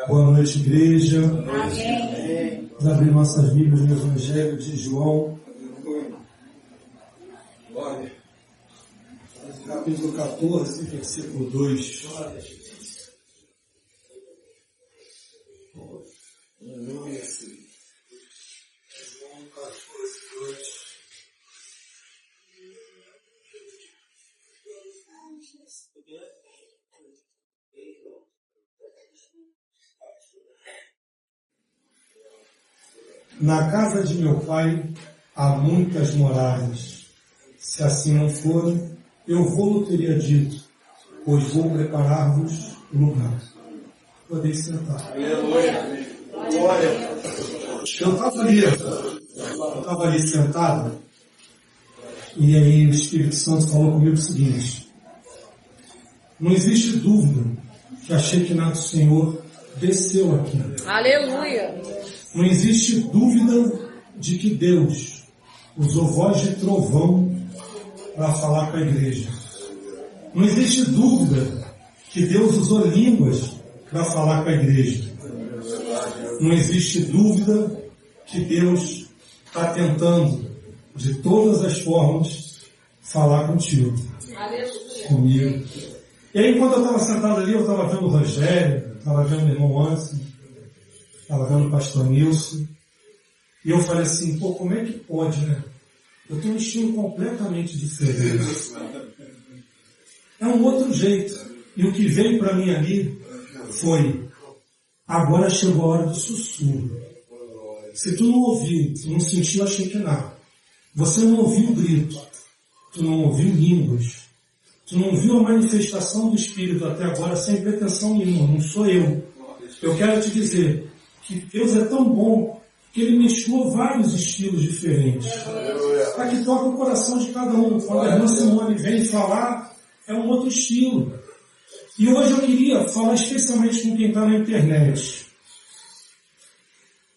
Boa noite, igreja. Amém. Vamos abrir nossas Bíblias no Evangelho de João. Glória. Capítulo 14, versículo 2. Aleluia. João 14, 2. Na casa de meu pai há muitas moradas. Se assim não for, eu vou-lo teria dito, pois vou preparar-vos lugar. Podeis sentar. Aleluia. Glória. Eu estava ali sentado, e aí o Espírito Santo falou comigo o seguinte: não existe dúvida que a Shekinah do Senhor desceu aqui. Aleluia. Não existe dúvida de que Deus usou voz de trovão para falar com a igreja. Não existe dúvida que Deus usou línguas para falar com a igreja. Não existe dúvida que Deus está tentando, de todas as formas, falar contigo. Comigo. E aí, enquanto eu estava sentado ali, eu estava vendo o Rogério, estava vendo o irmão Anson, estava vendo o pastor Nilson, e eu falei assim, pô, como é que pode, né? Eu tenho um estilo completamente diferente. É um outro jeito. E o que veio para mim ali foi, agora chegou a hora do sussurro. Se tu não ouviu, tu não sentiu a Shekinah, você não ouviu o grito, tu não ouviu línguas, tu não viu a manifestação do Espírito até agora sem pretensão nenhuma, não sou eu. Eu quero te dizer que Deus é tão bom que Ele mesclou vários estilos diferentes para que toque o coração de cada um. Quando a irmã Simone vem falar, é um outro estilo. E hoje eu queria falar especialmente com quem está na internet.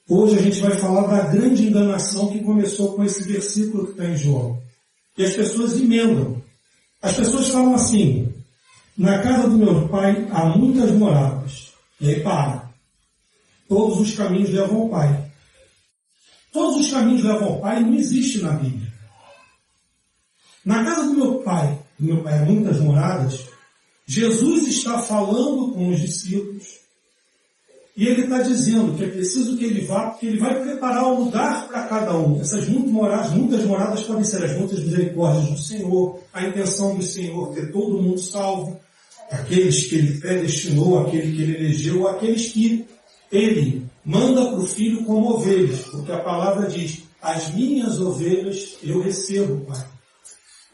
Hoje a gente vai falar da grande enganação que começou com esse versículo que está em João. E as pessoas emendam. As pessoas falam assim, na casa do meu pai há muitas moradas. E aí para. Todos os caminhos levam ao Pai. Todos os caminhos levam ao Pai não existe na Bíblia. Na casa do meu pai há muitas moradas, Jesus está falando com os discípulos e Ele está dizendo que é preciso que Ele vá, porque Ele vai preparar um lugar para cada um. Essas muitas moradas podem ser as muitas misericórdias do Senhor, a intenção do Senhor ter todo mundo salvo, aqueles que Ele predestinou, aquele que Ele elegeu, aqueles que Ele manda para o Filho como ovelhas, porque a palavra diz, as minhas ovelhas eu recebo, Pai.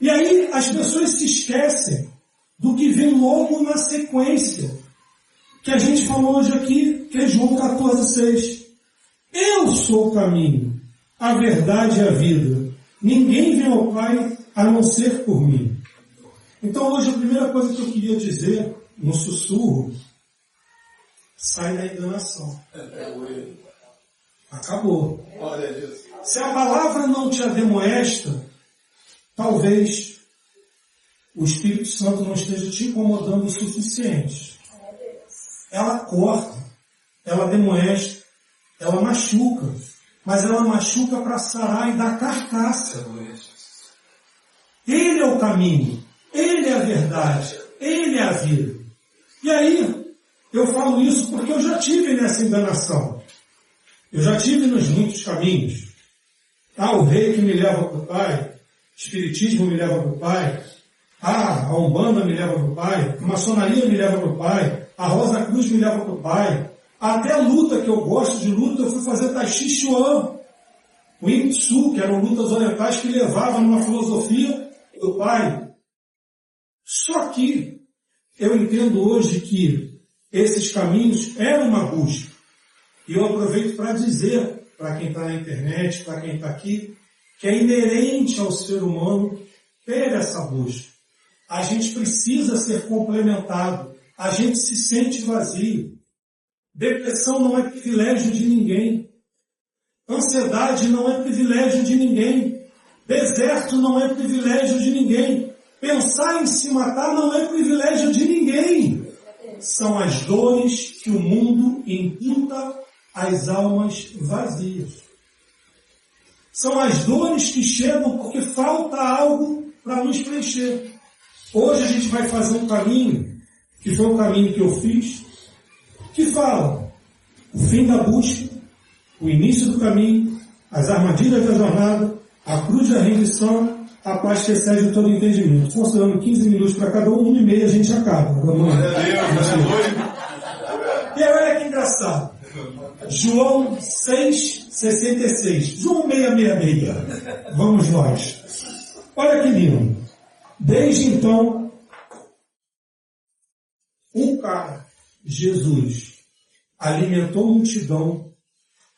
E aí as pessoas se esquecem do que vem logo na sequência, que a gente falou hoje aqui, que é João 14,6. Eu sou o caminho, a verdade e a vida. Ninguém vem ao Pai a não ser por mim. Então hoje a primeira coisa que eu queria dizer, no sussurro, sai da enganação. Acabou. Se a palavra não te ademoesta, talvez o Espírito Santo não esteja te incomodando o suficiente. Ela corta, ela ademoesta, ela machuca, mas ela machuca para sarar e dar carcaça. Ele é o caminho, Ele é a verdade, Ele é a vida. E aí, eu falo isso porque eu já tive nessa enganação. Eu já tive nos muitos caminhos. O rei que me leva para o Pai, o Espiritismo me leva para o Pai, a Umbanda me leva para o Pai, a Maçonaria me leva para o Pai, a Rosa Cruz me leva para o Pai, até a luta, que eu gosto de luta, eu fui fazer Tai Chi Chuan, o Wing Tsu, que eram lutas orientais que levavam numa filosofia do Pai. Só que eu entendo hoje que esses caminhos eram uma busca. E eu aproveito para dizer, para quem está na internet, para quem está aqui, que é inerente ao ser humano ter essa busca. A gente precisa ser complementado. A gente se sente vazio. Depressão não é privilégio de ninguém. Ansiedade não é privilégio de ninguém. Deserto não é privilégio de ninguém. Pensar em se matar não é privilégio de ninguém. são as dores que o mundo imputa às almas vazias. São as dores que chegam porque falta algo para nos preencher. Hoje a gente vai fazer um caminho, que foi o caminho que eu fiz, que fala o fim da busca, o início do caminho, as armadilhas da jornada, a cruz da rendição, a paz que excede todo entendimento. Considerando 15 minutos para cada um, 1h30 a gente acaba. Vamos lá. E aí, olha que engraçado. João 6,66. João 6,66. Vamos nós. Olha que lindo. Desde então, um cara, Jesus, alimentou a multidão,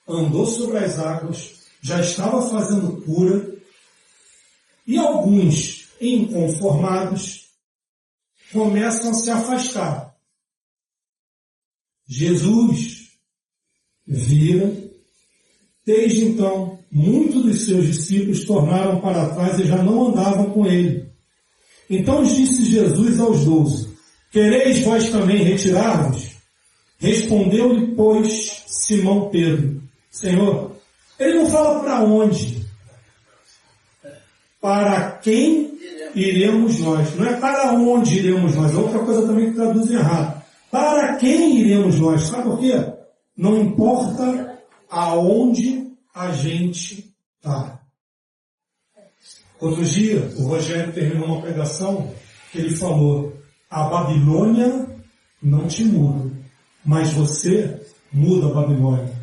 andou sobre as águas, já estava fazendo cura, e alguns inconformados começam a se afastar. Jesus vira. Desde então, muitos dos seus discípulos tornaram para trás e já não andavam com ele. Então disse Jesus aos 12: quereis vós também retirar-vos? Respondeu-lhe, pois, Simão Pedro: Senhor, ele não fala para onde. Para quem iremos nós? Não é para onde iremos nós. É outra coisa também que traduz errado. Para quem iremos nós? Sabe por quê? Não importa aonde a gente está. Outro dia, o Rogério terminou uma pregação que ele falou: a Babilônia não te muda, mas você muda a Babilônia.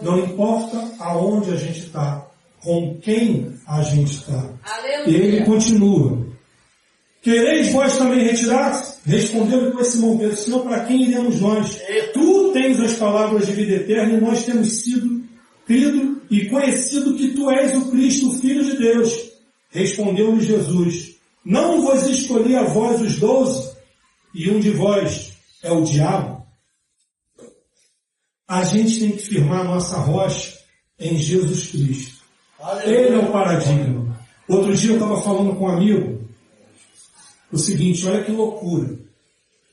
Não importa aonde a gente está, com quem a gente está. E ele continua: quereis vós também retirar-se? Respondeu-lhe com Simão Pedro: Senhor, para quem iremos nós? Tu tens as palavras de vida eterna e nós temos sido crido e conhecido que tu és o Cristo, o Filho de Deus. Respondeu-lhe Jesus: não vos escolhi a vós os 12, e um de vós é o diabo? A gente tem que firmar nossa rocha em Jesus Cristo. Ele é o paradigma. Outro dia eu estava falando com um amigo o seguinte: olha que loucura.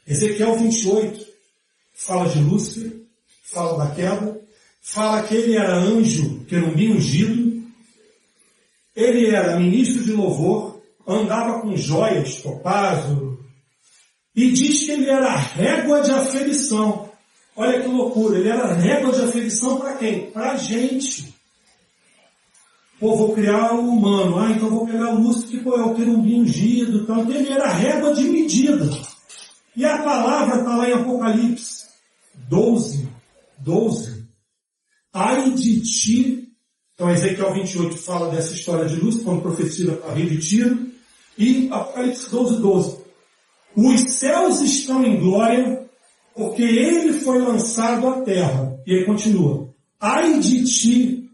Ezequiel 28 fala de Lúcifer, fala da queda, fala que ele era anjo, querubim ungido, ele era ministro de louvor, andava com joias, topázio, e diz que ele era régua de aferição. Olha que loucura, ele era régua de aferição para quem? Para a gente. Pô, vou criar o humano, então vou pegar o Lúcifer, que é o querubim ungido, então ele era régua de medida. E a palavra está lá em Apocalipse 12. Ai de ti. Então Ezequiel 28 fala dessa história de Lúcifer, quando profetiza para rio de Tiro. E Apocalipse 12. Os céus estão em glória, porque ele foi lançado à terra. E ele continua: ai de ti,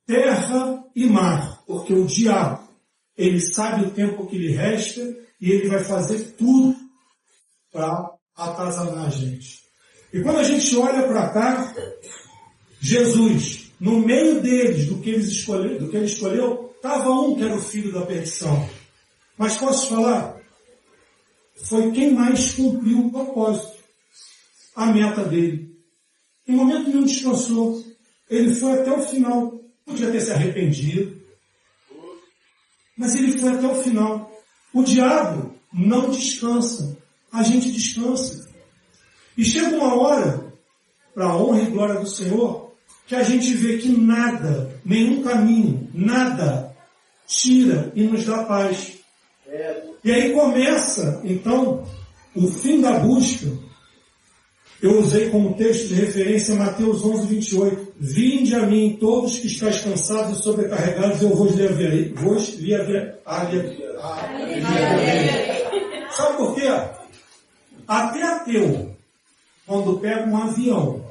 terra e mar, porque o diabo, ele sabe o tempo que lhe resta e ele vai fazer tudo para atazanar a gente. E quando a gente olha para cá, Jesus, no meio deles, do que ele escolheu, estava um que era o filho da perdição. Mas posso falar? Foi quem mais cumpriu o propósito, a meta dele. Em momento nenhum descansou. Ele foi até o final. Podia ter se arrependido, mas ele foi até o final. O diabo não descansa, a gente descansa. E chega uma hora, para a honra e glória do Senhor, que a gente vê que nada, nenhum caminho, nada tira e nos dá paz. E aí começa, então, o fim da busca. Eu usei como texto de referência Mateus 11, 28. Vinde a mim todos que estáis cansados e sobrecarregados, eu vos aliviarei. Sabe por quê? Até ateu, quando pega um avião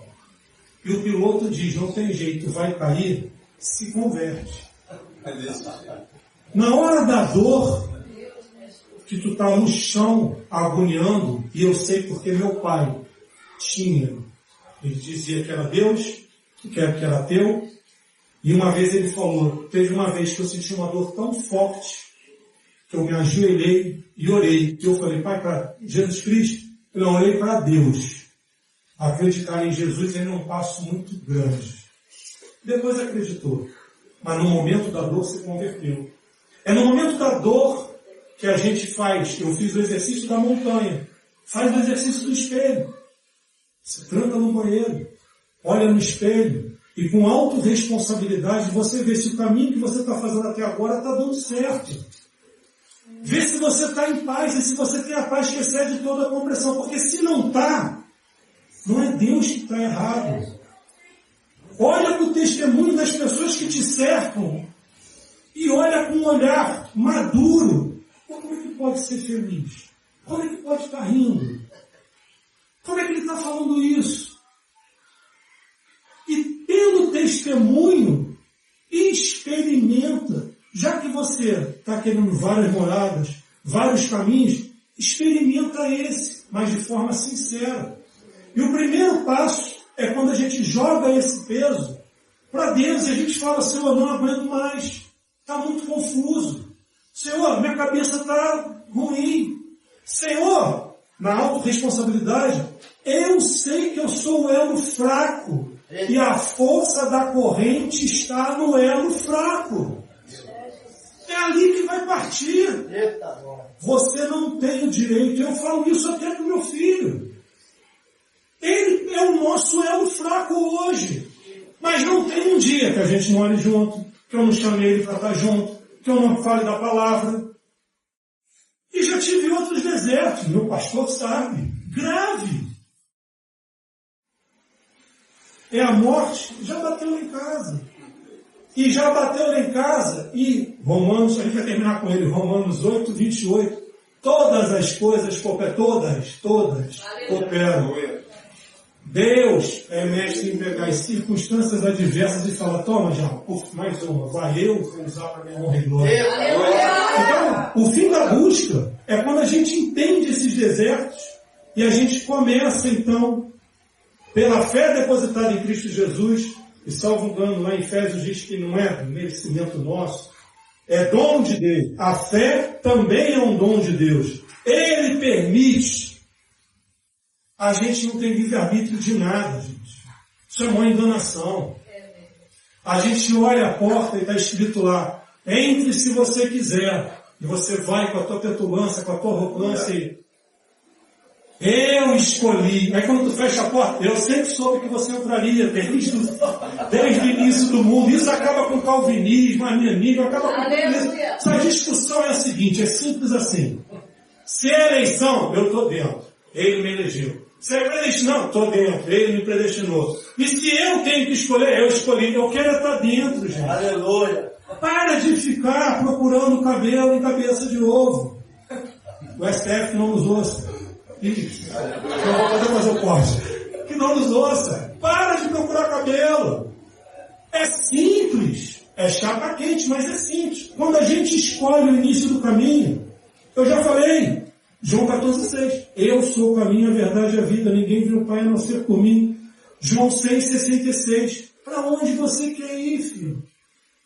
e o piloto diz, não tem jeito, vai cair, se converte. Na hora da dor, que tu está no chão agoniando, e eu sei porque meu pai tinha. Ele dizia que era Deus, que era ateu, e uma vez ele falou, teve uma vez que eu senti uma dor tão forte, que eu me ajoelhei e orei, que eu falei, pai, para Jesus Cristo, Eu olhei para Deus. Acreditar em Jesus era um passo muito grande. Depois acreditou. Mas no momento da dor se converteu. É no momento da dor que a gente faz. Eu fiz o exercício da montanha. Faz o exercício do espelho. Se tranca no banheiro. Olha no espelho. E com autorresponsabilidade você vê se o caminho que você está fazendo até agora está dando certo. Vê se você está em paz e se você tem a paz que excede toda a compreensão. Porque se não está, não é Deus que está errado. Olha para o testemunho das pessoas que te cercam e olha com um olhar maduro. Como é que pode ser feliz? Como é que pode estar rindo? Como é que ele está falando isso? E pelo testemunho, experimenta. Já que você está querendo várias moradas, vários caminhos, experimenta esse, mas de forma sincera. E o primeiro passo é quando a gente joga esse peso para Deus e a gente fala, Senhor, não aguento mais, está muito confuso. Senhor, minha cabeça está ruim. Senhor, na autorresponsabilidade, eu sei que eu sou o elo fraco e a força da corrente está no elo fraco. É ali que vai partir. Você não tem o direito, eu falo isso até para o meu filho. Ele é o nosso elo fraco hoje. Mas não tem um dia que a gente não olhe junto, que eu não chamei ele para estar junto, que eu não fale da palavra. E já tive outros desertos, meu pastor sabe, grave. É a morte, já bateu lá em casa. E já bateu lá em casa, e Romanos, a gente vai terminar com ele, Romanos 8, 28. Todas as coisas cooperam, todas cooperam. Deus é mestre em pegar as circunstâncias adversas e falar, toma, já, mais uma, vai eu usar para minha honra e glória. Então, o fim da busca é quando a gente entende esses desertos e a gente começa, então, pela fé depositada em Cristo Jesus, e salvo engano, lá em Efésios diz que não é merecimento nosso, é dom de Deus. A fé também é um dom de Deus. Ele permite. A gente não tem livre-arbítrio de nada, gente. Isso é uma enganação. A gente olha a porta e está escrito lá, entre se você quiser. E você vai com a tua petulância, com a tua arrogância e... Eu escolhi. Aí quando tu fecha a porta, eu sempre soube que você entraria desde o início do mundo. Isso acaba com o calvinismo, arminianismo, acaba com isso. Essa discussão é a seguinte, é simples assim. Se é eleição, eu estou dentro. Ele me elegeu. Se é predestinado, estou dentro. Ele me predestinou. E se eu tenho que escolher, eu escolhi. Eu quero estar dentro, gente. Aleluia. Para de ficar procurando cabelo em cabeça de ovo. O STF não nos ouça. Isso. Eu vou fazer o corte. Que não nos ouça. Para de procurar cabelo. É simples. É chapa quente, mas é simples. Quando a gente escolhe o início do caminho, eu já falei, João 14,6. Eu sou o caminho, a verdade e a vida. Ninguém vê o Pai a não ser por mim. João 6,66. Para onde você quer ir, filho?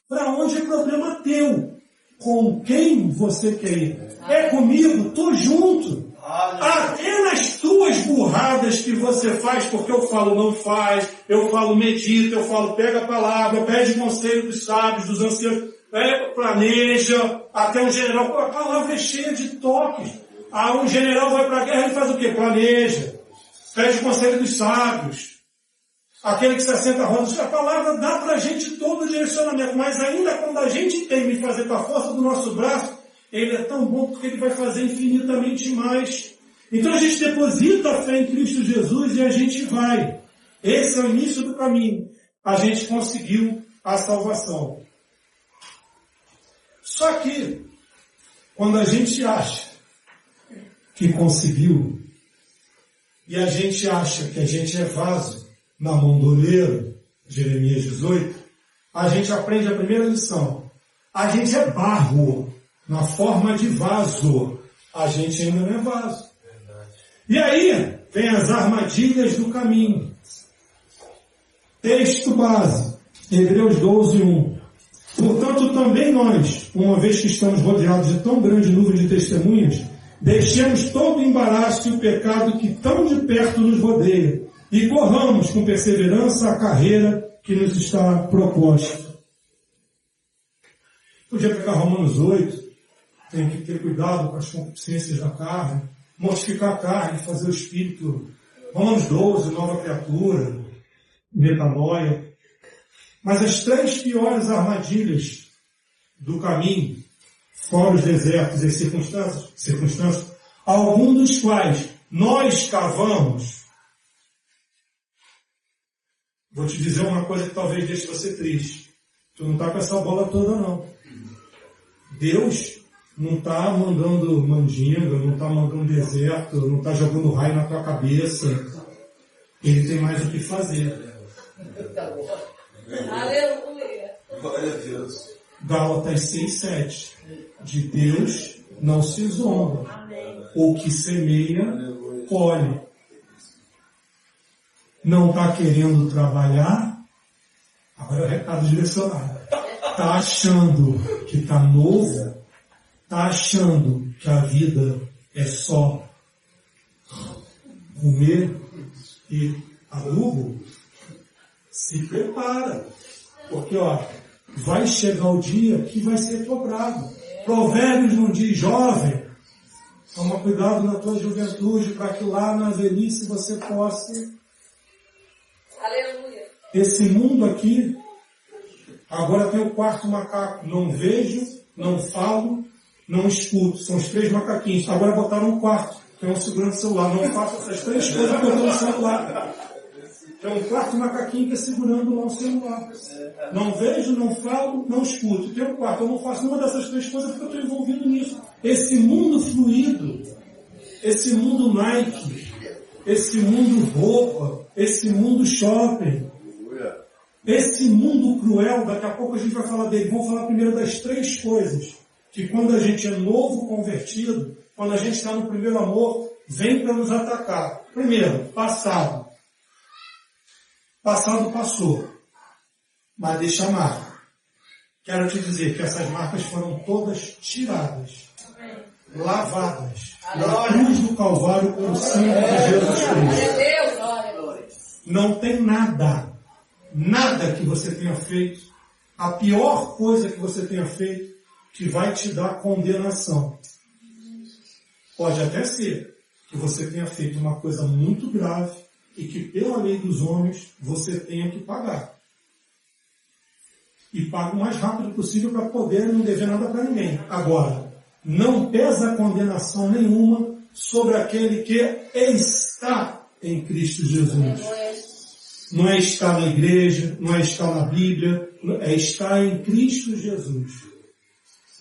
Para onde é problema teu? Com quem você quer ir? É comigo? Tô junto. Até nas tuas burradas que você faz, porque eu falo não faz, eu falo medita, eu falo pega a palavra, pede conselho dos sábios, dos anciãos, planeja, até um general, a palavra é cheia de toques. Um general vai para a guerra e faz o quê? Planeja, pede conselho dos sábios. Aquele que se assenta a roda, a palavra dá para a gente todo o direcionamento, mas ainda quando a gente tem de fazer com a força do nosso braço, ele é tão bom porque ele vai fazer infinitamente mais. Então a gente deposita a fé em Cristo Jesus e a gente vai. Esse é o início do caminho. A gente conseguiu a salvação. Só que, quando a gente acha que conseguiu, e a gente acha que a gente é vaso na mão do oleiro, Jeremias 18, a gente aprende a primeira lição. A gente é barro na forma de vaso. A gente ainda não é vaso. E aí, vem as armadilhas do caminho. Texto base, Hebreus 12:1. Portanto, também nós, uma vez que estamos rodeados de tão grande nuvem de testemunhas, Deixemos todo o embaraço e o pecado que tão de perto nos rodeia e corramos com perseverança a carreira que nos está proposta. Podia pegar Romanos 8, tem que ter cuidado com as concupiscências da carne, mortificar a carne, fazer o espírito. Romanos 12, nova criatura, metanoia. Mas as 3 piores armadilhas do caminho, fora os desertos e as circunstâncias, algum dos quais nós cavamos. Vou te dizer uma coisa que talvez deixe você triste. Tu não está com essa bola toda, não. Deus não está mandando mandinga, não está mandando deserto, não está jogando raio na tua cabeça. Ele tem mais o que fazer. Aleluia. Glória a Deus. Gálatas 6:7. De Deus não se zomba. O que semeia, colhe. Não está querendo trabalhar? Agora é o recado direcionado. Está achando que está novo? Está achando que a vida é só comer e adubo? Se prepara. Porque, vai chegar o dia que vai ser cobrado. Provérbios não diz, jovem, toma cuidado na tua juventude para que lá na velhice você possa... Aleluia. Esse mundo aqui, agora tem o 4º macaco. Não vejo, não falo, não escuto. São os 3 macaquinhos. Agora botaram um 4º, que é um segurando o celular. Não faço essas 3 coisas que eu estou no celular. Tem um 4º macaquinho que é segurando lá o celular. Não vejo, não falo, não escuto. Tem um 4º. Eu não faço nenhuma dessas 3 coisas porque eu estou envolvido nisso. Esse mundo fluido, esse mundo Nike, esse mundo roupa, esse mundo shopping, esse mundo cruel, daqui a pouco a gente vai falar dele. Vamos falar primeiro das 3 coisas que quando a gente é novo convertido, quando a gente está no primeiro amor, vem para nos atacar. Primeiro, passado. Passado passou, mas deixa a marca. Quero te dizer que essas marcas foram todas tiradas, lavadas na cruz do Calvário com o sangue de Jesus Cristo. Não tem nada que você tenha feito, a pior coisa que você tenha feito, que vai te dar condenação. Pode até ser que você tenha feito uma coisa muito grave, e que pela lei dos homens você tenha que pagar. E paga o mais rápido possível para poder não dever nada para ninguém. Agora, não pesa condenação nenhuma sobre aquele que está em Cristo Jesus. Não é estar na igreja, não é estar na Bíblia, é estar em Cristo Jesus.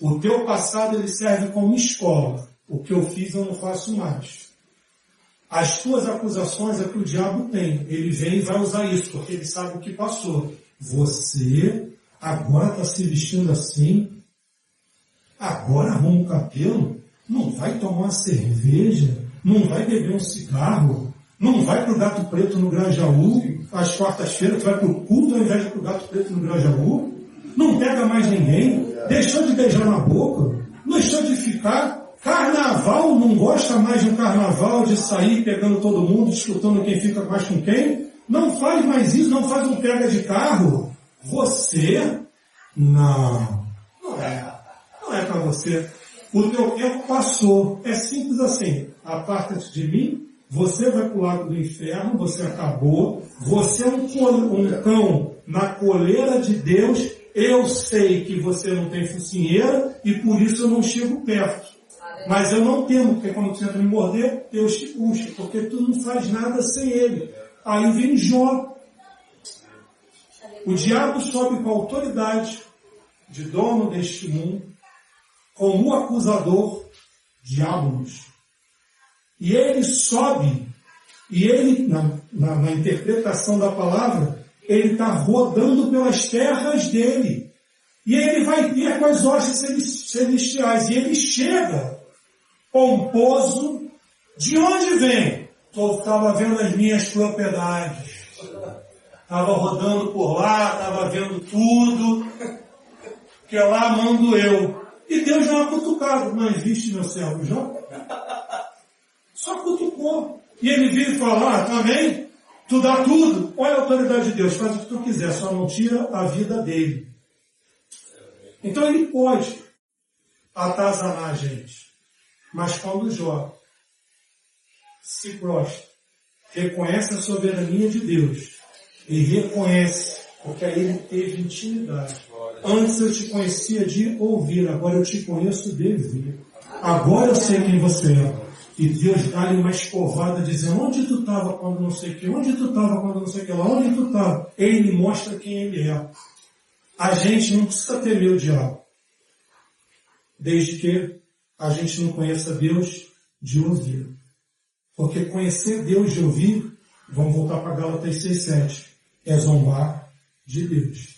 O teu passado ele serve como escola. O que eu fiz eu não faço mais. As tuas acusações é que o diabo tem. Ele vem e vai usar isso, porque ele sabe o que passou. Você agora está se vestindo assim, agora arruma o cabelo, não vai tomar uma cerveja, não vai beber um cigarro, não vai para o Gato Preto no Grajaú, às quartas-feiras, tu vai para o culto ao invés de para o Gato Preto no Grajaú, não pega mais ninguém, deixou de beijar na boca, deixou de ficar... Carnaval, não gosta mais de um carnaval, de sair pegando todo mundo, disputando quem fica mais com quem? Não faz mais isso, não faz um pega de carro. Você? Não é para você. O teu tempo passou. É simples assim. Aparta-te de mim, você vai para o lado do inferno, você acabou. Você é um cão na coleira de Deus. Eu sei que você não tem focinheira e por isso eu não chego perto. Mas eu não temo, porque quando você tenta me morder, Deus te puxa, porque tu não faz nada sem ele. Aí vem Jó. O diabo sobe com a autoridade de dono deste mundo, como o acusador, diabolos. E ele sobe, e ele, na interpretação da palavra, ele está rodando pelas terras dele. E ele vai ter com as hostes celestiais, e ele chega pomposo. De onde vem? Estava vendo as minhas propriedades. Estava rodando por lá, estava vendo tudo. Que lá mando eu. E Deus já é cutucado. Mas viste, meu servo Jó? machucou. E ele vira e fala, também, tu dá tudo. Olha a autoridade de Deus, faz o que tu quiser, só não tira a vida dele. Então ele pode atazanar a gente. Mas quando Jó se prostra, reconhece a soberania de Deus e reconhece, porque aí ele teve intimidade. Antes eu te conhecia de ouvir, agora eu te conheço de ver. Agora eu sei quem você é. E Deus dá-lhe uma escovada dizendo, onde tu estava quando não sei o que? Onde tu estava quando não sei o que lá? Onde tu estava? Ele mostra quem ele é. A gente não precisa temer o diabo. Desde que a gente não conheça Deus de ouvir. Porque conhecer Deus de ouvir, vamos voltar para Gálatas 6:7, é zombar de Deus.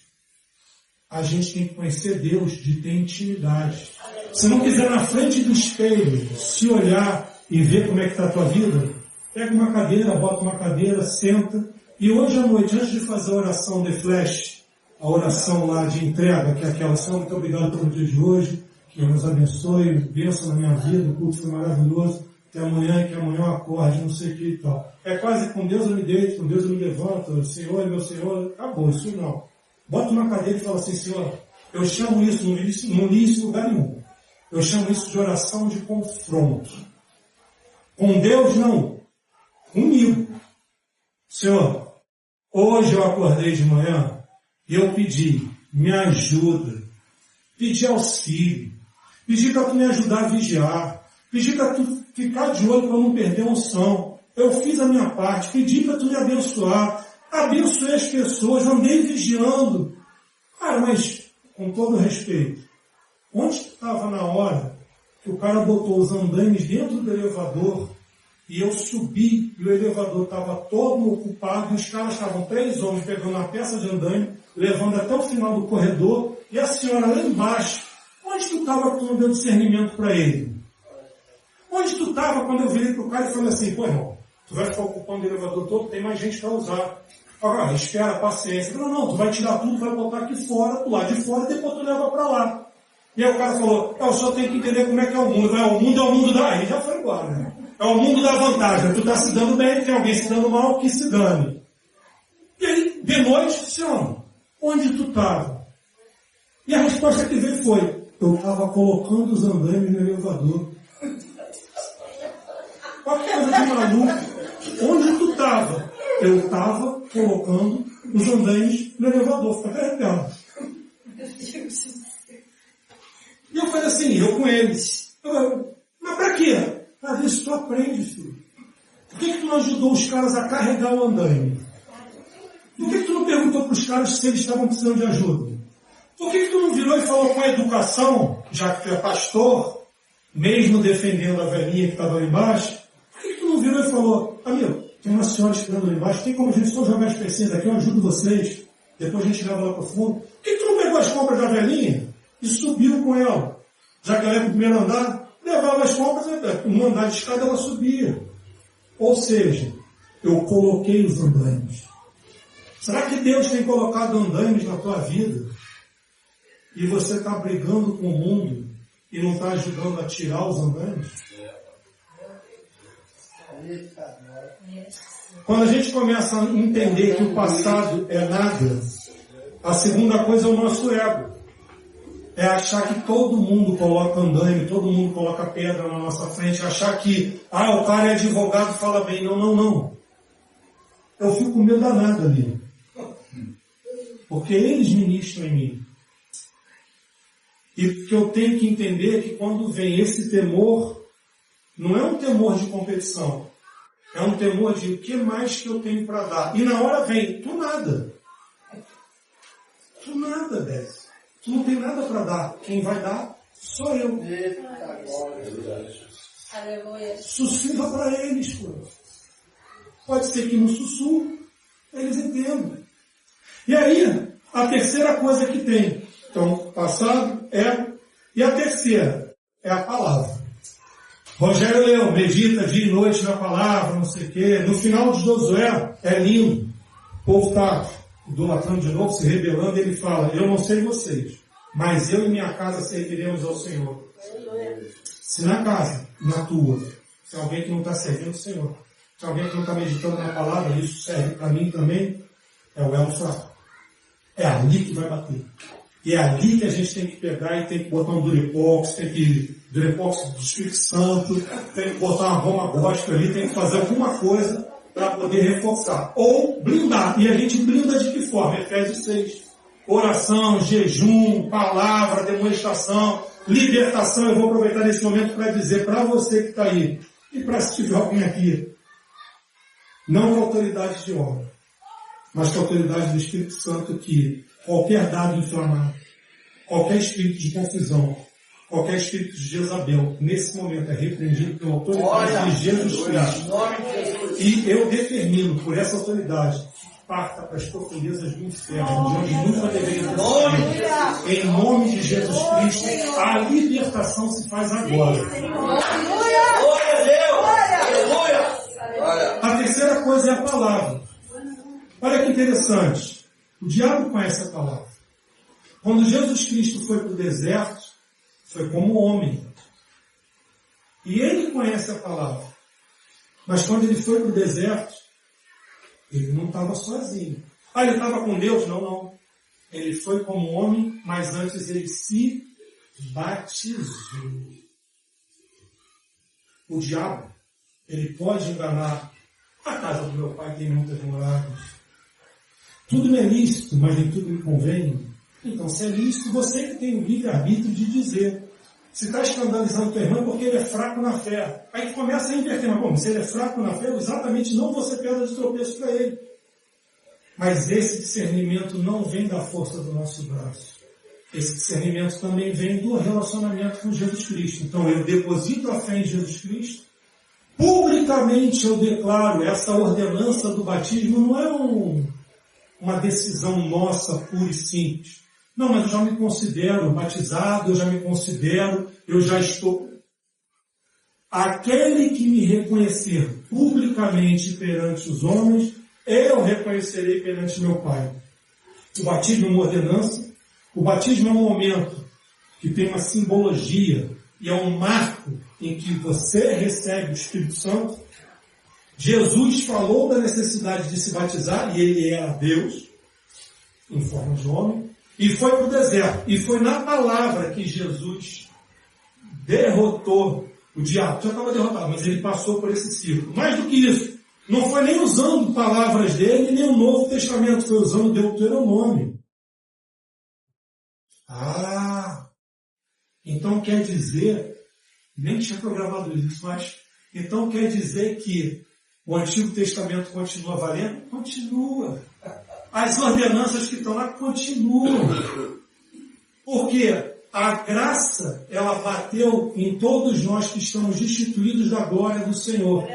A gente tem que conhecer Deus de ter intimidade. Se não quiser na frente do espelho, se olhar e ver como é que está a tua vida, pega uma cadeira, bota uma cadeira, senta, e hoje à noite, antes de fazer a oração de flash, a oração lá de entrega, que é aquela, Senhor, muito obrigado pelo dia de hoje, que nos abençoe, bênção na minha vida, o culto foi maravilhoso, até amanhã, que amanhã eu acorde, não sei o que e tal. É quase com Deus eu me deito, com Deus eu me levanto, o Senhor é meu Senhor, acabou, isso não. Bota uma cadeira e fala assim, Senhor, eu chamo isso, não li isso em lugar nenhum, eu chamo isso de oração de confronto. Com Deus não, comigo. Senhor, hoje eu acordei de manhã e eu pedi, me ajuda, pedi auxílio, pedi para tu me ajudar a vigiar, pedi para tu ficar de olho para não perder a unção. Eu fiz a minha parte, pedi para tu me abençoar, abençoei as pessoas, andei vigiando. Cara, mas com todo respeito, onde tu estava na hora que o cara botou os andaimes dentro do elevador e eu subi e o elevador estava todo ocupado e os caras estavam 3 homens pegando uma peça de andaime, levando até o final do corredor e a senhora lá embaixo? Onde tu estava quando eu dei discernimento para ele? Onde tu estava quando eu virei para o cara e falei assim, pô irmão, tu vai ficar ocupando o elevador todo, tem mais gente para usar. Agora, espera, paciência. Não, tu vai tirar tudo, vai botar aqui fora, do lado de fora e depois tu leva para lá. E aí o cara falou, o senhor tem que entender como é que é o mundo. O mundo é o mundo da... Aí já foi embora, né? É o mundo da vantagem. Tu está se dando bem, tem alguém se dando mal, que se dane. E aí, de noite, senhor, onde tu estava? E a resposta que veio foi, eu estava colocando os andaimes no elevador. Qual coisa de maluco? Onde tu estava? Eu estava colocando os andaimes no elevador. Fica arrepiado. E eu falei assim, eu com eles. Mas para quê? Para ver se tu aprende, filho. Por que tu não ajudou os caras a carregar o andaime? Por que tu não perguntou para os caras se eles estavam precisando de ajuda? Por que tu não virou e falou com a educação, já que tu é pastor, mesmo defendendo a velhinha que estava ali embaixo? Por que tu não virou e falou, amigo, tem uma senhora esperando ali embaixo, tem como a gente só jogar as pecinhas aqui, eu ajudo vocês, depois a gente leva lá para o fundo. Por que tu não pegou as compras da velhinha e subiu com ela? Já que ela é para o primeiro andar, levava as compras, um andar de escada ela subia. Ou seja, eu coloquei os andaimes. Será que Deus tem colocado andaimes na tua vida e você está brigando com o mundo e não está ajudando a tirar os andaimes? Quando a gente começa a entender que o passado é nada, a segunda coisa é o nosso ego. É achar que todo mundo coloca andaime, todo mundo coloca pedra na nossa frente, achar que, o cara é advogado, fala bem. Não. Eu fico com medo danado ali. Porque eles ministram em mim. E que eu tenho que entender que quando vem esse temor, não é um temor de competição, é um temor de o que mais que eu tenho para dar. E na hora vem, tu nada, desce. Tu não tem nada para dar. Quem vai dar sou eu. Sussurra para eles, pô. Pode ser que no sussurro eles entendam. E aí, a terceira coisa que tem. Então, passado, e a terceira é a palavra. Rogério leu, medita dia e noite na palavra, não sei o quê. No final de Josué, é lindo. O povo está idolatrando de novo, se rebelando, ele fala, eu não sei vocês, mas eu e minha casa serviremos ao Senhor. Se na casa, na tua, Se é alguém que não está servindo o Senhor. Se é alguém que não está meditando na palavra, isso serve para mim também, é o elo fraco. É ali que vai bater. E é ali que a gente tem que pegar e tem que botar um durepox, durepox do Espírito Santo, tem que botar uma Roma gótica ali, tem que fazer alguma coisa para poder reforçar. Ou blindar. E a gente blinda de que forma? Efésios 6. Oração, jejum, palavra, demonstração, libertação. Eu vou aproveitar nesse momento para dizer para você que está aí, e para se tiver alguém aqui, não com autoridade de homem, mas com autoridade do Espírito Santo, que qualquer dado inflamado, qualquer espírito de confusão, qualquer espírito de Jezabel, nesse momento é repreendido pela autoridade de Jesus Cristo. E eu determino por essa autoridade, parta para as profundezas do inferno, de onde nunca deveria ter saído. Em nome de Jesus Cristo, a libertação se faz agora. Glória a Deus! Aleluia! A terceira coisa é a palavra. Olha que interessante. O diabo conhece a palavra. Quando Jesus Cristo foi para o deserto, foi como homem. E ele conhece a palavra. Mas quando ele foi para o deserto, ele não estava sozinho. Ah, ele estava com Deus? Não, não. Ele foi como homem, mas antes ele se batizou. O diabo, ele pode enganar. A casa do meu pai tem muitas moradas. Tudo não é lícito, mas nem tudo me convém. Então, se é lícito, você que tem o livre-arbítrio de dizer. Se está escandalizando teu irmão porque ele é fraco na fé. Aí tu começa a inverter. Mas, bom, se ele é fraco na fé, exatamente não você pedra de tropeço para ele. Mas esse discernimento não vem da força do nosso braço. Esse discernimento também vem do relacionamento com Jesus Cristo. Então, eu deposito a fé em Jesus Cristo. Publicamente eu declaro, essa ordenança do batismo não é uma decisão nossa, pura e simples. Não, mas eu já me considero batizado, eu já estou. Aquele que me reconhecer publicamente perante os homens, eu reconhecerei perante meu Pai. O batismo é uma ordenança, o batismo é um momento que tem uma simbologia e é um marco em que você recebe o Espírito Santo. Jesus falou da necessidade de se batizar, e ele era Deus, em forma de homem, e foi para o deserto. E foi na palavra que Jesus derrotou o diabo. Já estava derrotado, mas ele passou por esse ciclo. Mais do que isso, não foi nem usando palavras dele, nem o Novo Testamento, foi usando Deuteronômio. Então quer dizer, nem tinha programado isso, mas então quer dizer que o Antigo Testamento continua valendo? Continua. As ordenanças que estão lá continuam. Porque a graça, ela bateu em todos nós que estamos destituídos da glória do Senhor.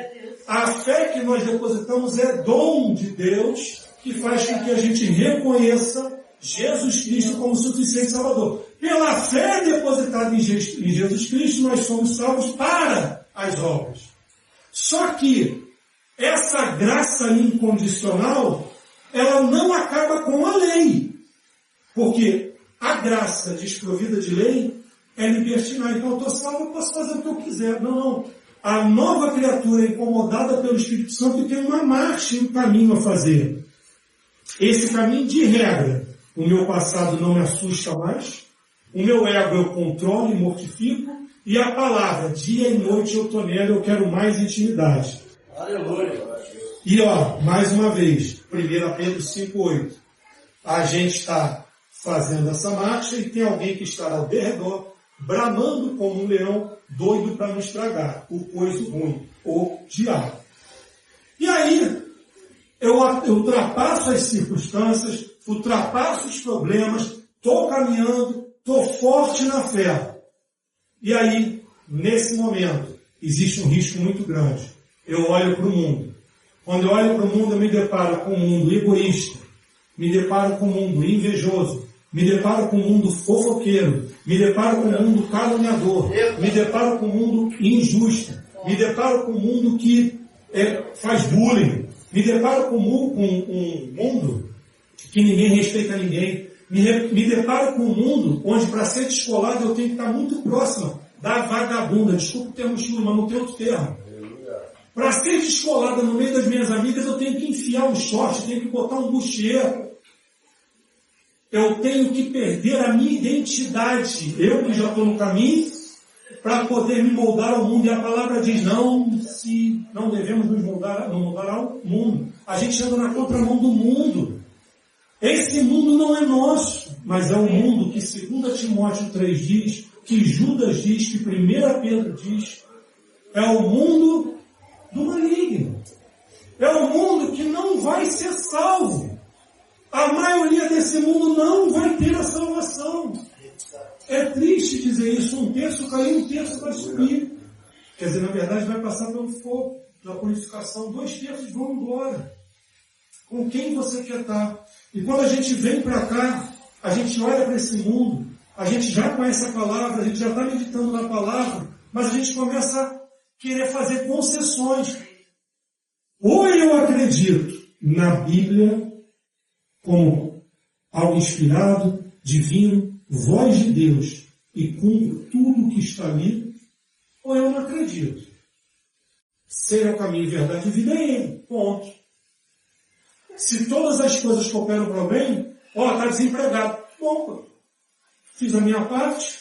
A fé que nós depositamos é dom de Deus, que faz com que a gente reconheça Jesus Cristo como suficiente Salvador. Pela fé depositada em Jesus Cristo, nós somos salvos para as obras. Só que essa graça incondicional, ela não acaba com a lei. Porque a graça desprovida de lei é libertinar. Então eu estou salvo, eu posso fazer o que eu quiser. Não. A nova criatura é incomodada pelo Espírito Santo e tem uma marcha e um caminho a fazer. Esse caminho de regra. O meu passado não me assusta mais. O meu ego eu controlo e mortifico. E a palavra, dia e noite eu estou nela, eu quero mais intimidade. Aleluia. E mais uma vez, 1 Pedro 5,8. A gente está fazendo essa marcha e tem alguém que está ao derredor, bramando como um leão, doido para nos estragar, o coisa ruim, o diabo. E aí, eu ultrapasso as circunstâncias, ultrapasso os problemas, estou caminhando, estou forte na fé. E aí, nesse momento, existe um risco muito grande. Eu olho para o mundo. Quando eu olho para o mundo, eu me deparo com um mundo egoísta, me deparo com um mundo invejoso, me deparo com um mundo fofoqueiro, me deparo com um mundo caluniador, me deparo com um mundo injusto, me deparo com um mundo que faz bullying, me deparo com um mundo que ninguém respeita ninguém, me deparo com um mundo onde para ser descolado eu tenho que estar muito próximo da vagabunda. Desculpa o termo chulo, mas não tem outro termo. Para ser descolada no meio das minhas amigas, eu tenho que enfiar um short, tenho que botar um bustier. Eu tenho que perder a minha identidade. Eu que já estou no caminho, para poder me moldar ao mundo. E a palavra diz, não devemos nos moldar ao mundo. A gente anda na contramão do mundo. Esse mundo não é nosso, mas é um mundo que, segundo Timóteo 3 diz, que Judas diz, que 1 Pedro diz, é o mundo do maligno. É o mundo que não vai ser salvo. A maioria desse mundo não vai ter a salvação. É triste dizer isso, 1/3 caiu, 1/3 vai subir. Quer dizer, na verdade vai passar pelo fogo da purificação, 2/3 vão embora. Com quem você quer estar? E quando a gente vem para cá, a gente olha para esse mundo, a gente já conhece a palavra, a gente já está meditando na palavra, mas a gente começa a querer fazer concessões. Ou eu acredito na Bíblia como algo inspirado, divino, voz de Deus, e cumpro tudo que está ali, ou eu não acredito. Ser é o caminho, verdade e vida é Ele. Ponto. Se todas as coisas cooperam para o bem, está desempregado. Bom, fiz a minha parte,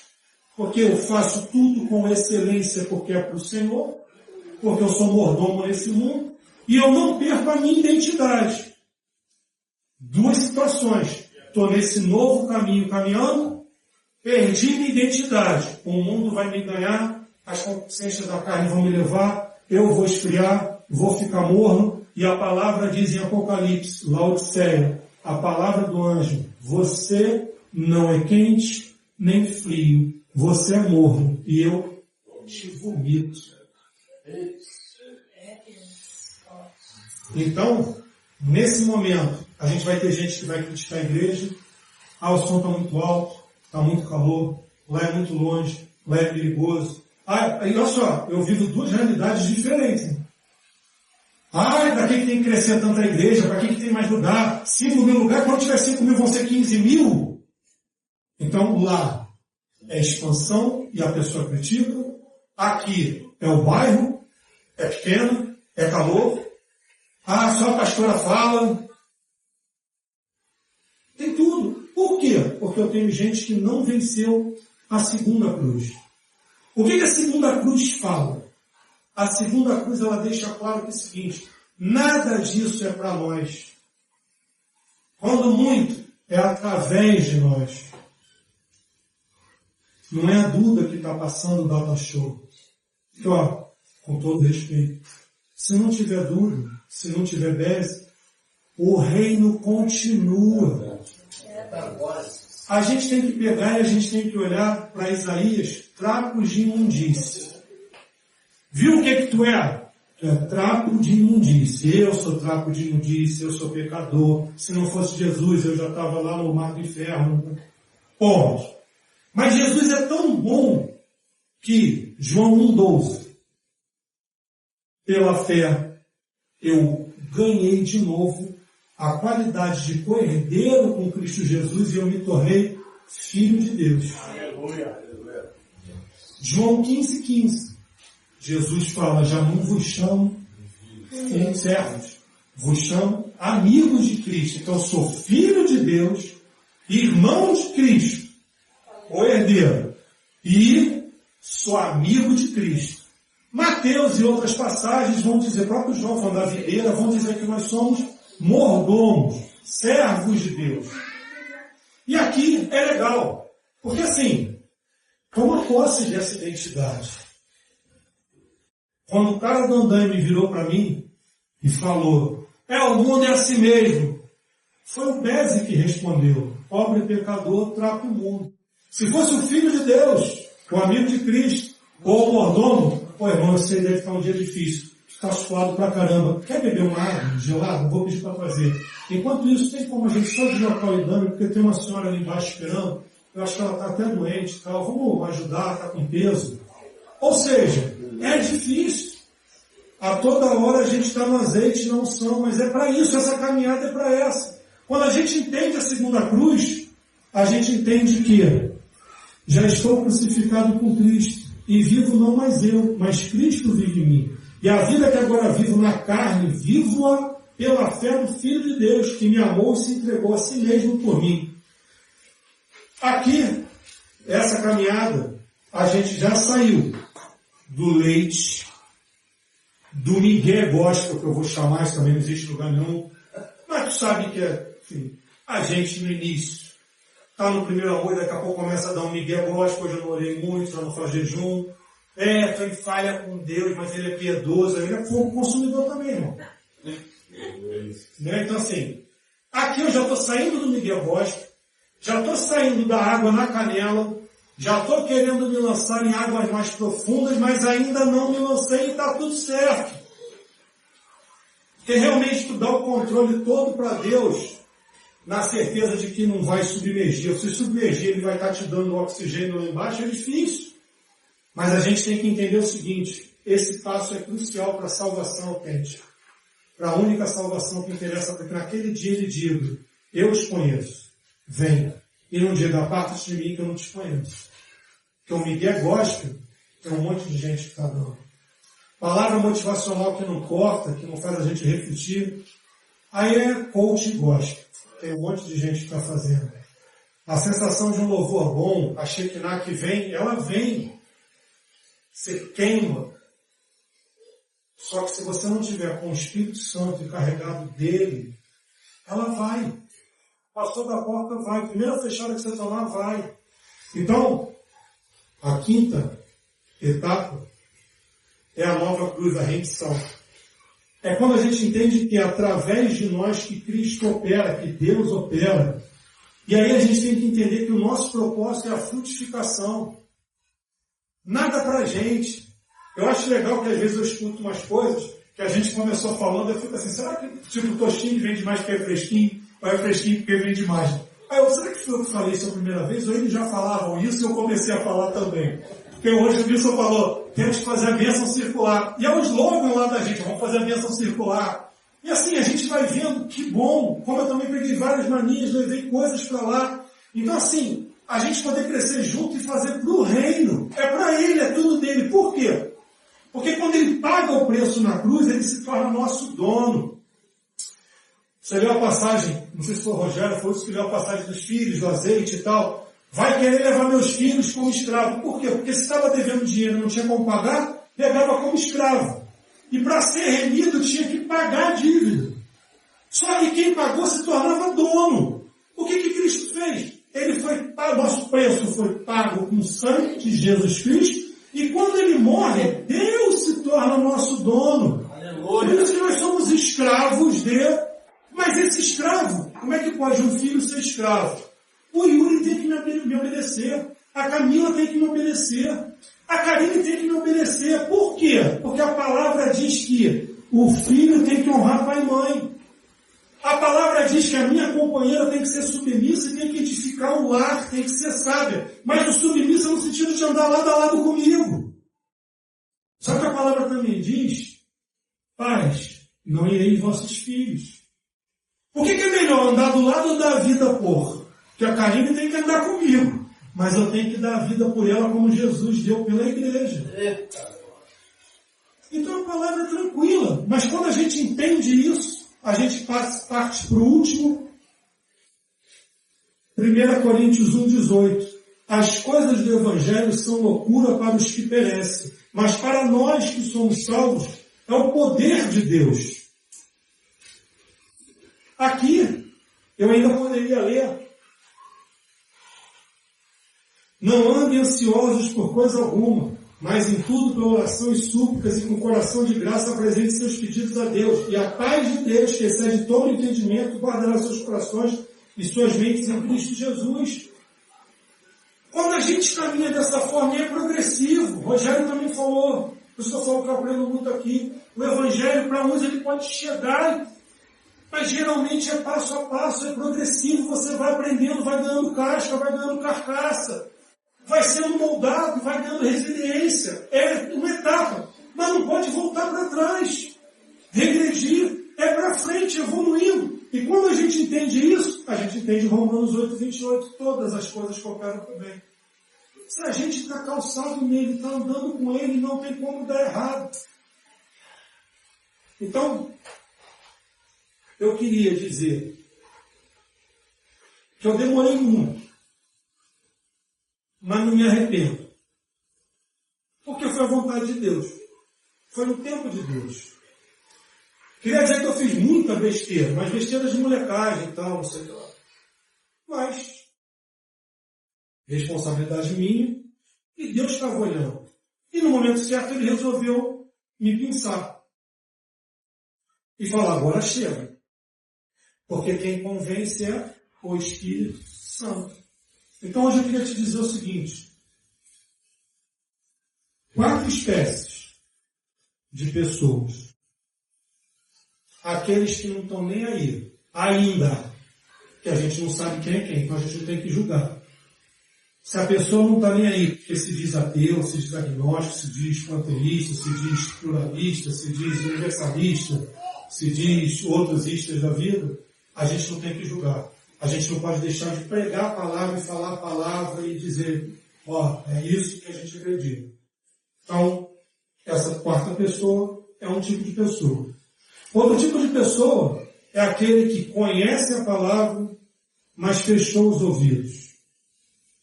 porque eu faço tudo com excelência, porque é para o Senhor, porque eu sou mordomo nesse mundo, e eu não perco a minha identidade. Duas situações. Estou nesse novo caminho caminhando, perdi minha identidade. O mundo vai me ganhar, as concupiscências da carne vão me levar, eu vou esfriar, vou ficar morno, e a palavra diz em Apocalipse, Laodiceia, a palavra do anjo, você não é quente nem frio, você é morno, e eu te vomito. Então, nesse momento, a gente vai ter gente que vai criticar a igreja. O som está muito alto, está muito calor, lá é muito longe, lá é perigoso. E olha só, eu vivo duas realidades diferentes. Né? Para que tem que crescer tanta igreja? Para que tem mais lugar? 5 mil lugares, quando tiver 5 mil vão ser 15 mil? Então lá é expansão e a pessoa critica. Aqui é o bairro, é pequeno, é calor. Só a pastora fala. Tem tudo. Por quê? Porque eu tenho gente que não venceu a segunda cruz. O que a segunda cruz fala? A segunda cruz ela deixa claro que é o seguinte, nada disso é para nós. Quando muito, é através de nós. Não é a Duda que está passando o data show. Então, com todo respeito, se não tiver Duda, se não tiver Beze, o reino continua. A gente tem que pegar e a gente tem que olhar para Isaías, trapos de imundície. Viu o que tu é? Tu é trapo de imundície. Eu sou trapo de imundície, eu sou pecador. Se não fosse Jesus, eu já estava lá no mar do inferno. Ponto. Mas Jesus é tão bom que, João 1,12, pela fé, eu ganhei de novo a qualidade de co-herdeiro com Cristo Jesus e eu me tornei filho de Deus. Aleluia. João 15,15. Jesus fala, já não vos chamo servos, vos chamo amigos de Cristo. Então eu sou filho de Deus, irmão de Cristo, co-herdeiro, e sou amigo de Cristo. Mateus e outras passagens vão dizer, próprio João falando da videira, vão dizer que nós somos mordomos, servos de Deus. E aqui é legal, porque assim, toma posse dessa identidade. Quando o cara do andaime virou para mim e falou, o mundo é assim mesmo, foi o Beze que respondeu, pobre pecador, trata o mundo. Se fosse o Filho de Deus, o amigo de Cristo, ou o mordomo, irmão, eu sei, deve estar um dia difícil, está suado pra caramba, quer beber uma água gelada? Vou pedir para fazer. Enquanto isso, tem como a gente só deslocar o exame, porque tem uma senhora ali embaixo esperando, eu acho que ela está até doente e tal, vamos ajudar, está com peso. Ou seja, é difícil. A toda hora a gente está no azeite, não são, mas é para isso, essa caminhada é para essa. Quando a gente entende a segunda cruz, a gente entende que já estou crucificado com Cristo, e vivo não mais eu, mas Cristo vive em mim. E a vida que agora vivo na carne, vivo-a pela fé do Filho de Deus, que me amou e se entregou a si mesmo por mim. Aqui, essa caminhada, a gente já saiu do leite, do migué gospel, que eu vou chamar, isso também não existe lugar nenhum. Mas tu sabe que enfim, a gente no início está no primeiro amor e daqui a pouco começa a dar um migué gospel, hoje eu não orei muito, já não faço jejum. Tô em falha com Deus, mas ele é piedoso, ele é fogo consumidor também, irmão. Né? Então assim, aqui eu já estou saindo do migué gospel, já estou saindo da água na canela, já estou querendo me lançar em águas mais profundas, mas ainda não me lancei e está tudo certo. Porque realmente tu dá o controle todo para Deus, na certeza de que não vai submergir. Se submergir, ele vai estar te dando oxigênio lá embaixo, é difícil. Mas a gente tem que entender o seguinte, esse passo é crucial para a salvação autêntica. Para a única salvação que interessa, porque naquele dia ele diga, eu te conheço, venha. E não diga, parte de mim que eu não te conheço. Porque o Miguel gospel, tem um monte de gente que está dando. Palavra motivacional que não corta, que não faz a gente refletir. Aí é coach gospel. Tem um monte de gente que está fazendo. A sensação de um louvor bom, a Shekinah que vem, ela vem. Você queima. Só que se você não tiver com o Espírito Santo e carregado dele, ela vai. Passou da porta, vai. Primeira fechada que você tomar, vai. Então, a quinta etapa é a nova cruz, a rendição. É quando a gente entende que é através de nós que Cristo opera, que Deus opera. E aí a gente tem que entender que o nosso propósito é a frutificação. Nada pra gente. Eu acho legal que às vezes eu escuto umas coisas que a gente começou falando, eu fico assim, será que tipo o tostinho vende mais porque é fresquinho? Ou é fresquinho porque vende mais? Aí eu, será que foi eu que falei isso a primeira vez? Ou eles já falavam isso e eu comecei a falar também? Porque hoje o Wilson falou, temos que fazer a bênção circular. E é o slogan lá da gente, vamos fazer a bênção circular. E assim, a gente vai vendo que bom, como eu também peguei várias manias, levei coisas para lá. Então assim, a gente poder crescer junto e fazer para o reino. É para ele, é tudo dele. Por quê? Porque quando ele paga o preço na cruz, ele se torna nosso dono. Você leu a passagem, não sei se foi o Rogério, foi isso que leu a passagem dos filhos, do azeite e tal. Vai querer levar meus filhos como escravo. Por quê? Porque se estava devendo dinheiro e não tinha como pagar, pegava como escravo. E para ser remido tinha que pagar a dívida. Só que quem pagou se tornava dono. O que Cristo fez? Ele foi pago, nosso preço foi pago com o sangue de Jesus Cristo. E quando ele morre, Deus se torna nosso dono. Aleluia. Por isso que nós somos escravos dele. Mas esse escravo, como é que pode um filho ser escravo? O Yuri tem que me obedecer. A Camila tem que me obedecer. A Karine tem que me obedecer. Por quê? Porque a palavra diz que o filho tem que honrar pai e mãe. A palavra diz que a minha companheira tem que ser submissa e tem que edificar o lar, tem que ser sábia. Mas o submissa no sentido de andar lado a lado comigo. Só que a palavra também diz, pais, não ireis vossos filhos. Por que é melhor andar do lado da vida por? Porque a Karine tem que andar comigo. Mas eu tenho que dar a vida por ela como Jesus deu pela igreja. Então a palavra é tranquila. Mas quando a gente entende isso, a gente parte para o último. 1 Coríntios 1,18. As coisas do Evangelho são loucura para os que perecem. Mas para nós que somos salvos, é o poder de Deus. Aqui, eu ainda poderia ler. Não andem ansiosos por coisa alguma, mas em tudo pela oração e súplicas e com coração de graça apresente seus pedidos a Deus. E a paz de Deus, que excede todo entendimento, guardará seus corações e suas mentes em Cristo Jesus. Quando a gente caminha dessa forma, é progressivo. O Rogério também falou, por isso que eu falo que eu aprendo muito aqui. O Evangelho, para uns, ele pode chegar, mas geralmente é passo a passo, é progressivo. Você vai aprendendo, vai ganhando casca, vai ganhando carcaça. Vai sendo moldado, vai ganhando resiliência. É uma etapa, mas não pode voltar para trás. Regredir é para frente, evoluindo. E quando a gente entende isso, a gente entende Romanos 8:28, todas as coisas cooperam para o bem. Se a gente está calçado nele, está andando com ele, não tem como dar errado. Então, eu queria dizer que eu demorei muito, mas não me arrependo. Porque foi a vontade de Deus. Foi no tempo de Deus. Queria dizer que eu fiz muita besteira, mas besteira de molecagem e tal, não sei o que lá. Mas, responsabilidade minha, e Deus estava olhando. E no momento certo ele resolveu me pinçar. E falar, agora chega. Porque quem convence é o Espírito Santo. Então hoje eu queria te dizer o seguinte. 4 espécies de pessoas. Aqueles que não estão nem aí. Ainda. Que a gente não sabe quem é quem. Então a gente não tem que julgar. Se a pessoa não está nem aí, porque se diz ateu, se diz agnóstico, se diz panteísta, se diz pluralista, se diz universalista, se diz outros istas da vida, a gente não tem que julgar. A gente não pode deixar de pregar a palavra e falar a palavra e dizer, ó, é isso que a gente acredita. Então, essa 4ª pessoa é um tipo de pessoa. Outro tipo de pessoa é aquele que conhece a palavra, mas fechou os ouvidos.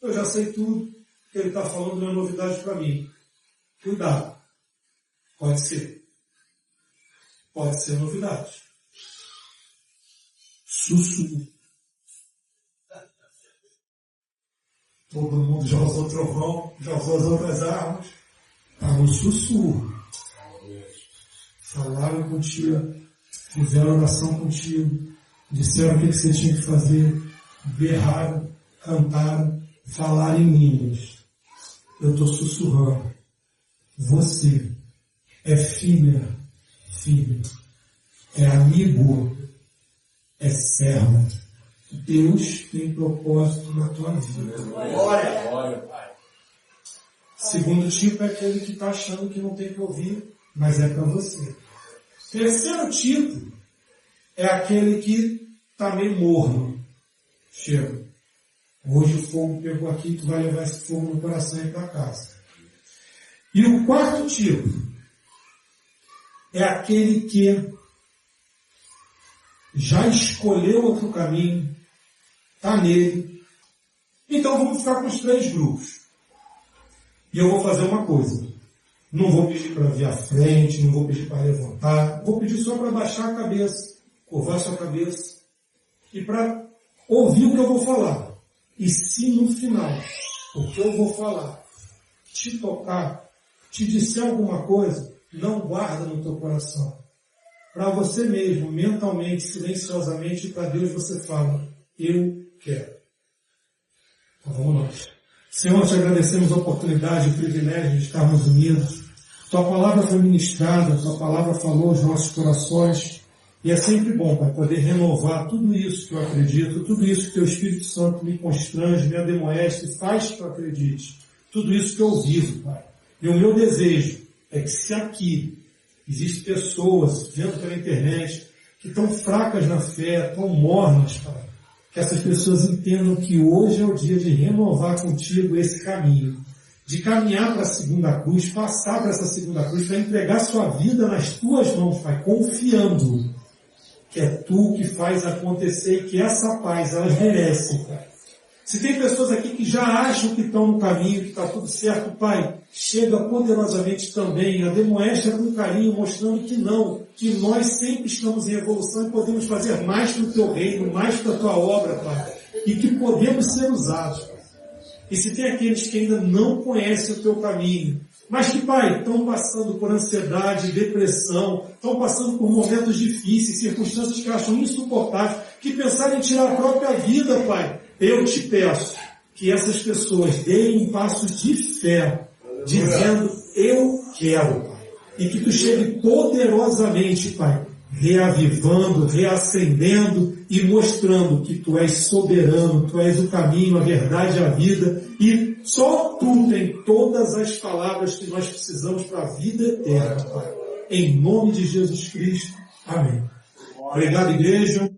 Eu já sei tudo que ele está falando, não é novidade para mim. Cuidado. Pode ser. Pode ser novidade. Sussurro. Todo mundo já usou trovão, já usou as outras armas. Está no sussurro. Falaram contigo, fizeram oração contigo, disseram o que você tinha que fazer, berraram, cantaram, falaram em línguas. Eu estou sussurrando. Você é filha, filho, é amigo, é servo. Deus tem propósito na tua vida. Glória, Pai. Segundo tipo é aquele que está achando que não tem que ouvir, mas é para você. Terceiro tipo é aquele que está meio morno. Chega. Hoje o fogo pegou aqui, tu vai levar esse fogo no coração e ir para casa. E o 4º tipo é aquele que já escolheu outro caminho, está nele. Então vamos ficar com os 3 grupos. E eu vou fazer uma coisa. Não vou pedir para vir à frente, não vou pedir para levantar, vou pedir só para baixar a cabeça, curvar sua cabeça e para ouvir o que eu vou falar. E se no final, o que eu vou falar, te tocar, te disser alguma coisa, não guarda no teu coração. Para você mesmo, mentalmente, silenciosamente, para Deus você fala, eu quero. Então vamos lá. Senhor, te agradecemos a oportunidade e o privilégio de estarmos unidos. Tua palavra foi ministrada, tua palavra falou aos nossos corações. E é sempre bom, Pai, poder renovar tudo isso que eu acredito, tudo isso que o Espírito Santo me constrange, me ademoeste, faz que eu acredite. Tudo isso que eu vivo, Pai. E o meu desejo é que se aqui existem pessoas vendo pela internet que estão fracas na fé, estão mornas, Pai, que essas pessoas entendam que hoje é o dia de renovar contigo esse caminho, de caminhar para a segunda cruz, passar para essa segunda cruz, para entregar sua vida nas tuas mãos, Pai, confiando que é tu que faz acontecer e que essa paz elas merecem, Pai. Se tem pessoas aqui que já acham que estão no caminho, que está tudo certo, Pai, chega poderosamente também, ademoesta com carinho, mostrando que não, que nós sempre estamos em evolução e podemos fazer mais para o teu reino, mais para a tua obra, Pai, e que podemos ser usados, Pai. E se tem aqueles que ainda não conhecem o teu caminho, mas que, Pai, estão passando por ansiedade, depressão, estão passando por momentos difíceis, circunstâncias que acham insuportáveis, que pensaram em tirar a própria vida, Pai, eu te peço que essas pessoas deem um passo de fé, dizendo, eu quero, Pai. E que tu chegue poderosamente, Pai, reavivando, reacendendo e mostrando que tu és soberano, tu és o caminho, a verdade e a vida, e só tu tem todas as palavras que nós precisamos para a vida eterna, Pai. Em nome de Jesus Cristo. Amém. Obrigado, igreja.